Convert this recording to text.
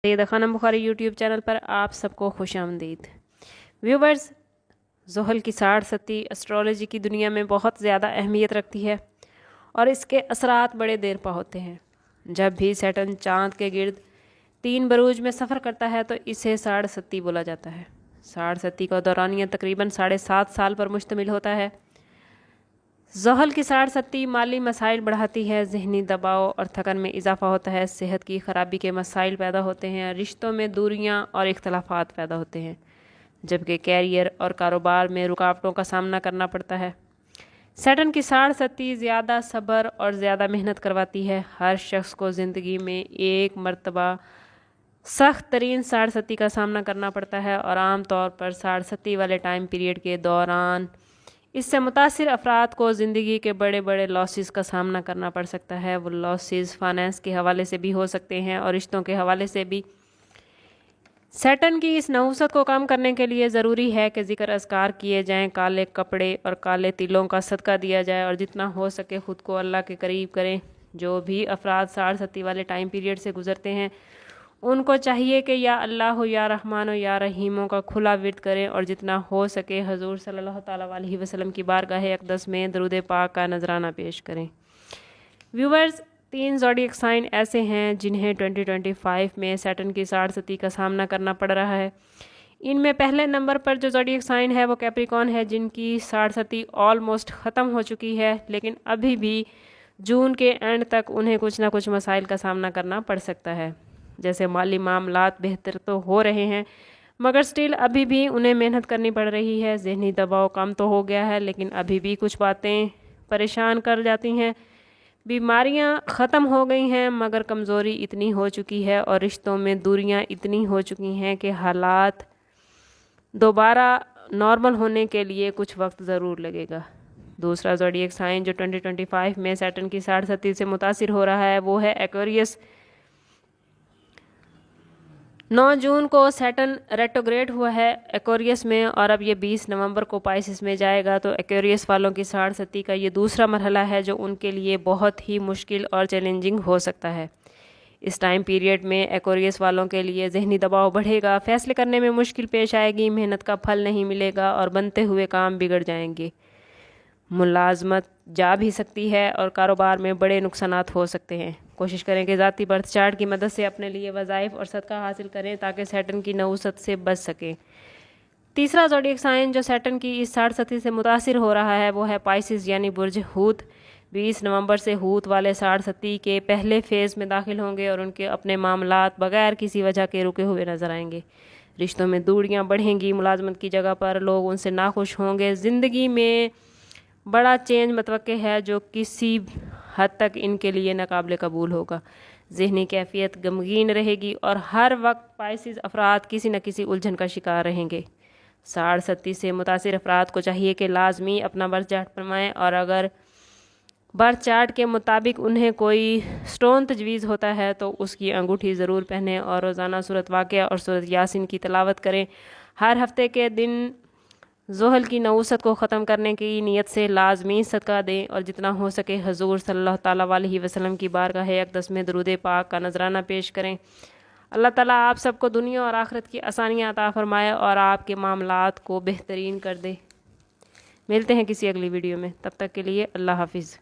سید خانم بخاری YouTube channel پر آپ سب کو خوش آمدید۔ ویورز، زحل کی 60 اسٹرالوجی کی دنیا میں بہت زیادہ اہمیت رکھتی ہے اور اس کے اثرات بڑے دیر پا ہوتے ہیں۔ جب بھی سیٹرن چاند کے گرد 3 بروج میں سفر کرتا ہے تو اسے 60 بولا جاتا ہے۔ 60 کا دورانیہ تقریباً 7.5 سال پر مشتمل ہوتا ہے۔ زحل کی 60 مالی مسائل بڑھاتی ہے، ذہنی دباؤ اور تھکن میں اضافہ ہوتا ہے، صحت کی خرابی کے مسائل پیدا ہوتے ہیں، رشتوں میں دوریاں اور اختلافات پیدا ہوتے ہیں، جبکہ کیریئر اور کاروبار میں رکاوٹوں کا سامنا کرنا پڑتا ہے۔ سیٹرن کی 60 زیادہ صبر اور زیادہ محنت کرواتی ہے۔ ہر شخص کو زندگی میں ایک مرتبہ سخت ترین 60 کا سامنا کرنا پڑتا ہے اور عام طور پر 60 والے ٹائم پیریڈ کے دوران اس سے متاثر افراد کو زندگی کے بڑے بڑے لاسز کا سامنا کرنا پڑ سکتا ہے۔ وہ لاسز فائنانس کے حوالے سے بھی ہو سکتے ہیں اور رشتوں کے حوالے سے بھی۔ سیٹرن کی اس نحوست کو کم کرنے کے لیے ضروری ہے کہ ذکر اذکار کیے جائیں، کالے کپڑے اور کالے تلوں کا صدقہ دیا جائے اور جتنا ہو سکے خود کو اللہ کے قریب کریں۔ جو بھی افراد 60 والے ٹائم پیریڈ سے گزرتے ہیں ان کو چاہیے کہ یا اللہ ہو یا رحمان ہو یا رحیموں کا کھلا ورد کریں اور جتنا ہو سکے حضور صلی اللہ تعالیٰ علیہ وسلم کی بارگاہ اقدس میں درود پاک کا نذرانہ پیش کریں۔ ویورز، 3 زوڈیک سائن ایسے ہیں جنہیں 2025 میں سیٹرن کی 60 کا سامنا کرنا پڑ رہا ہے۔ ان میں پہلے نمبر پر جو زوڈیک سائن ہے وہ کیپریکون ہے، جن کی 60 آلموسٹ ختم ہو چکی ہے، لیکن ابھی بھی جون کے اینڈ تک انہیں کچھ نہ کچھ مسائل کا سامنا کرنا پڑ سکتا ہے۔ جیسے مالی معاملات بہتر تو ہو رہے ہیں مگر سٹل ابھی بھی انہیں محنت کرنی پڑ رہی ہے۔ ذہنی دباؤ کم تو ہو گیا ہے لیکن ابھی بھی کچھ باتیں پریشان کر جاتی ہیں۔ بیماریاں ختم ہو گئی ہیں مگر کمزوری اتنی ہو چکی ہے اور رشتوں میں دوریاں اتنی ہو چکی ہیں کہ حالات دوبارہ نارمل ہونے کے لیے کچھ وقت ضرور لگے گا۔ دوسرا زوڈیک سائن جو 2025 میں سیٹرن کی 60 سے متاثر ہو رہا ہے وہ ہے ایکویریس۔ 9 جون کو سیٹرن ریٹروگریڈ ہوا ہے ایکویریس میں اور اب یہ 20 نومبر کو پائسس میں جائے گا، تو ایکویریس والوں کی 60 کا یہ دوسرا مرحلہ ہے جو ان کے لیے بہت ہی مشکل اور چیلنجنگ ہو سکتا ہے۔ اس ٹائم پیریڈ میں ایکویریس والوں کے لیے ذہنی دباؤ بڑھے گا، فیصلے کرنے میں مشکل پیش آئے گی، محنت کا پھل نہیں ملے گا اور بنتے ہوئے کام بگڑ جائیں گے۔ ملازمت جا بھی سکتی ہے اور کاروبار میں بڑے نقصانات ہو سکتے ہیں۔ کوشش کریں کہ ذاتی برتھ چارٹ کی مدد سے اپنے لیے وظائف اور صدقہ حاصل کریں تاکہ سیٹرن کی نحوست سے بچ سکیں۔ تیسرا زوڈیک سائن جو سیٹرن کی اس 60 سے متاثر ہو رہا ہے وہ ہے پائسس یعنی برج حوت۔ 20 نومبر سے حوت والے 60 کے پہلے فیز میں داخل ہوں گے اور ان کے اپنے معاملات بغیر کسی وجہ کے رکے ہوئے نظر آئیں گے۔ رشتوں میں دوریاں بڑھیں گی، ملازمت کی جگہ پر لوگ ان سے ناخوش ہوں گے، زندگی میں بڑا چینج متوقع ہے جو کسی حد تک ان کے لیے ناقابل قبول ہوگا۔ ذہنی کیفیت غمگین رہے گی اور ہر وقت پائسس افراد کسی نہ کسی الجھن کا شکار رہیں گے۔ 60 سے متاثر افراد کو چاہیے کہ لازمی اپنا برتھ چارٹ بنوائیں اور اگر برتھ چارٹ کے مطابق انہیں کوئی سٹون تجویز ہوتا ہے تو اس کی انگوٹھی ضرور پہنیں اور روزانہ سورۃ واقعہ اور سورۃ یاسین کی تلاوت کریں۔ ہر ہفتے کے دن زحل کی نحوست کو ختم کرنے کی نیت سے لازمی صدقہ دیں اور جتنا ہو سکے حضور صلی اللہ تعالیٰ علیہ وسلم کی بارگاہ اقدس میں درود پاک کا نذرانہ پیش کریں۔ اللہ تعالیٰ آپ سب کو دنیا اور آخرت کی آسانیاں عطا فرمائے اور آپ کے معاملات کو بہترین کر دے۔ ملتے ہیں کسی اگلی ویڈیو میں، تب تک کے لیے اللہ حافظ۔